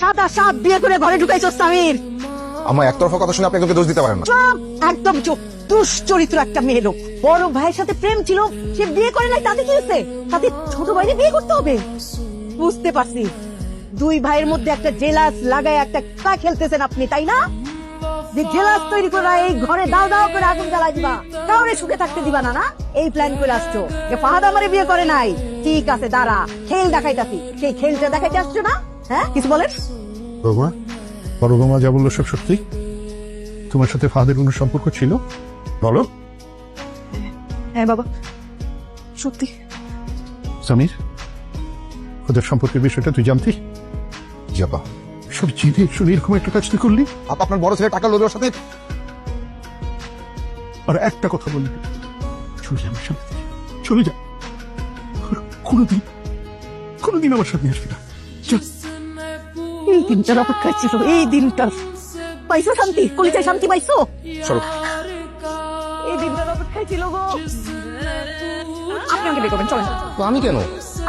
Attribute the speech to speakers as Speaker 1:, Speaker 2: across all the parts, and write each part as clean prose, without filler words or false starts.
Speaker 1: সাদা সাত বিয়ে করে ঘরে ঢুকাইছো সামির।
Speaker 2: আমার একতরফা কথা শুনে আপনি একজনকে দোষ দিতে পারেন না।
Speaker 1: চুপ, একদম চুপ। দুশ্চরিত্র একটা মেয়ে লোক। বড় ভাইয়ের সাথে প্রেম ছিল, সে বিয়ে করে নাই, তাতে কি হয়েছে? তাতে ছোট ভাইরে বিয়ে করতে হবে? বুঝতে পারছি, দুই ভাইয়ের মধ্যে একটা জেলাস লাগায় একটা খেলা খেলতেছেন আপনি, তাই না? যে জেলাস তৈরি করে এই ঘরে দাও দাও করে আগুন জ্বালাই দিবা, কাউরে সুখে থাকতে দিবা না, না এই প্ল্যান করে আসছো যে ফাহাদ আমারে বিয়ে করে নাই। ঠিক আছে, দাঁড়া, খেল দেখাইতাছি। সেই খেলটা দেখাইতে আসছো না? হ্যাঁ, কিছু বলেন?
Speaker 3: বৌমা, বড় বৌমা যা বললো সব সত্যি? তোমার সাথে ফাহাদের কোনো সম্পর্ক ছিল? বলো।
Speaker 1: হ্যাঁ বাবা, সত্যি।
Speaker 3: সামির, ওদের সম্পর্কের বিষয়টা তুই জানতি?
Speaker 2: জি আব্বা।
Speaker 3: সব জেনে শুনে এরকম একটা কাজ তুই করলি?
Speaker 2: আপা আপনার বড় ছেলে টাকা লোভের সাথে।
Speaker 3: আর একটা কথা বললি, চলে যা আমার সামনে থেকে, চলে যা। আর কোনোদিন আমার সামনে আসবি না। যা।
Speaker 1: এই দিনটার অপেক্ষায় ছিল, এই দিনটার। পাইছো শান্তি? কলিজায় শান্তি পাইছো?
Speaker 2: সরো।
Speaker 1: এই দিনটার অপেক্ষায় ছিল গো। আপনি আমাকে বের করবেন, চলেন।
Speaker 2: তো আমি কেন?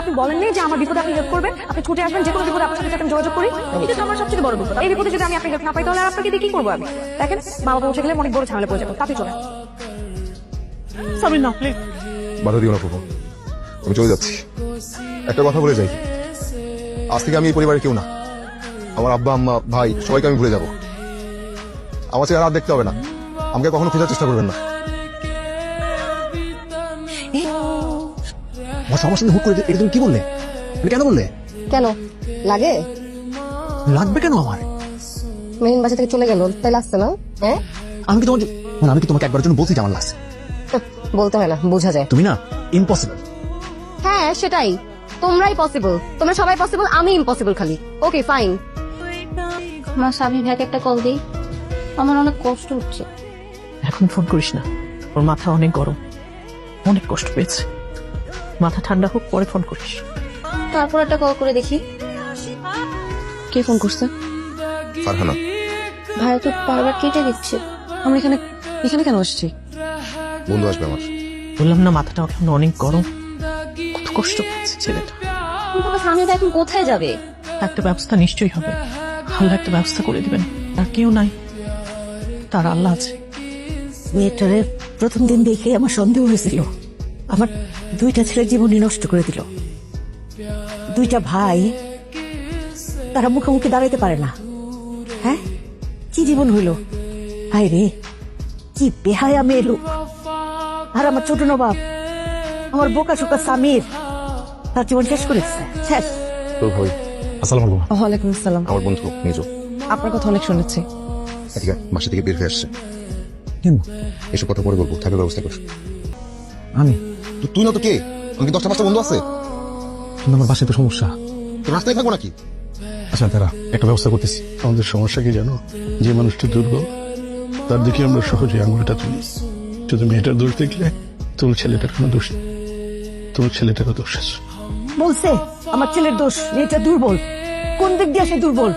Speaker 1: আপনি বলেননি যে আমার বিপদে আপনি হেল্প করবেন, আপনি ছুটে আসবেন, যে কোনো বিপদে আপনার সাথে আমি যোগাযোগ করি। এটা তো আমার সবচেয়ে বড় বিপদ। এই বিপদে যদি আমি আপনি হেল্প না পাই, তাহলে আপনাকে দিয়ে কি করবো আমি? দেখেন, মা বাবা উঠে গেলে অনেক বড় ঝামেলা পড়ে যাবো। তাতে চলেন। সামির না, প্লিজ।
Speaker 2: বাধা দিও না প্রভু, আমি চলে যাচ্ছি। একটা কথা বলে যাই, আজ থেকে আমি এই পরিবারের কেউ না। আমার আব্বা আম্মা ভাই সবাইকে আমি ভুলে যাব। আমার চেহারা আর দেখতে হবে না, আমাকে কখনো খোঁজার চেষ্টা করবেন না।
Speaker 4: আমার সঙ্গে হুট করে এটা তুমি কি বললে? তুমি কেন বললে?
Speaker 5: কেন লাগে?
Speaker 4: লাগবে কেন আমার?
Speaker 5: মেহিন বাসা থেকে চলে গেল, তাই লাগছে না? হ্যাঁ,
Speaker 4: আমি কি তোমাকে একবার জন্য বলছি যে আমার লাগছে?
Speaker 5: বলতে হয় না, বোঝা যায়।
Speaker 4: তুমি না ইম্পসিবল।
Speaker 5: হ্যাঁ সেটাই, তোমরাই পসিবল, তোমরা সবাই পসিবল, আমি ইম্পসিবল খালি। Okay fine. মা, স্বামী ভাইকে একটা কল দিই, আমার অনেক কষ্ট হচ্ছে।
Speaker 6: এখন ফোন করিস না, ওর মাথা অনেক গরম, অনেক কষ্ট পেয়েছে। মাথা ঠান্ডা হোক, পরে ফোন করিস।
Speaker 5: তারপর একটা কল করে দেখি। কে ফোন করছে?
Speaker 2: ফারহানা।
Speaker 5: ভাই তো বারবার কেটে দিচ্ছে।
Speaker 6: আমরা এখানে কেন আসছি?
Speaker 2: বন্ধু আসবে আমার।
Speaker 6: বললাম না, মাথাটা এখন অনেক গরম, কত কষ্ট পেয়েছে ছেলেটা।
Speaker 5: তোমার স্বামী ভাই এখন কোথায় যাবে?
Speaker 6: একটা ব্যবস্থা নিশ্চয়ই হবে, আল্লাহ একটা ব্যবস্থা করে দিবেন। আর কেউ নাই, তার আল্লাহ আছে।
Speaker 1: মেয়েটারে প্রথম দিন দেখে আমার সন্দেহ হয়েছিল। আমার দুইটা ছেলের জীবনই নষ্ট করে দিল। দুইটা ভাই, তারা মুখোমুখি দাঁড়াইতে পারে না। হ্যাঁ, কি জীবন হইল! হায় রে, কি বেহায়া মেয়ে লোক। আর আমার ছোট নবাব, আমার বোকা শোকা সামির, তার জীবন শেষ করেছে, শেষ।
Speaker 2: তোর ভাই। আসসালামু আলাইকুম।
Speaker 5: ওয়ালাইকুম আসসালাম।
Speaker 2: আমার বন্ধু নিজু।
Speaker 5: আপনার কথা অনেক শুনেছি।
Speaker 2: ঠিক আছে, বাসা থেকে বের হয়ে আসছে।
Speaker 4: কেন?
Speaker 2: এসব কথা পরে বলবো, থাকার ব্যবস্থা কর।
Speaker 4: আমি
Speaker 2: তো তুই না তো কে? আমি 10টা বন্ধু আছে।
Speaker 4: কিন্তু আমার বাসায় তো সমস্যা।
Speaker 2: তো রাস্তায় থাকবো নাকি?
Speaker 3: আচ্ছা তারা একটা ব্যবস্থা করতেছি। আমাদের সমস্যা কি জানো? যে মানুষটি দুর্বল তার দিকে আমরা সহজে আঙুলটা তুলি। শুধু মেয়েটার দোষ দেখলে তোর ছেলেটার কোনো দোষ নেই, তোর ছেলেটারও দোষ আছে।
Speaker 1: বলছে আমার ছেলের দোষ, মেয়েটা দুর্বল। কোন দিক দিয়ে সে দুর্বল?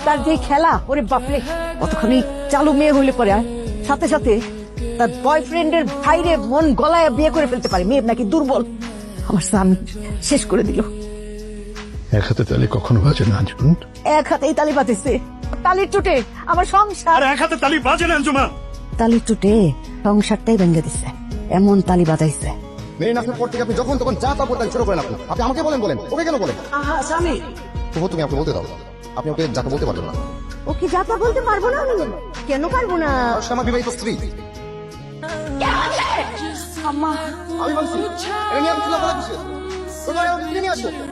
Speaker 1: তার যে খেলা, ওরে বাপরে, কতখানি চালু মেয়ে হইলে পরে সাথে সাথে তার বয়ফ্রেন্ডের ভাইরে মন গলায় বিয়ে করে ফেলতে পারে। মেয়ের নাকি দুর্বল। আমার স্বামী শেষ করে দিল।
Speaker 3: এক হাতে তালি কখনো বাজে না আঞ্জুমান।
Speaker 1: এক হাতেই তালি বাজেছে, তালির চুটে আমার সংসার।
Speaker 3: এক হাতে তালি বাজে না আঞ্জুমা।
Speaker 1: তালির চুটে সংসারটাই ভেঙে দিছে, এমন তালি বাজাইছে।
Speaker 2: মেয়ে নাচের পর থেকে আপনি যখন তখন যা তা বলতেন, শুরু করেন। আপনি আমাকে বলেন, ওকে কেন বলেন?
Speaker 1: স্বামী,
Speaker 2: তবু তুমি আমাকে বলতে দাও। আপনি ওকে যাকে বলতে পারবেন না।
Speaker 1: ও কি যাতা বলতে পারবো না? আমি কেন পারবো না?
Speaker 2: সে আমার বিবাহিত স্ত্রী।
Speaker 1: আম্মা,
Speaker 2: আমি বলছি, এটা নিয়ে আপনি চিন্তা করে দিচ্ছেন।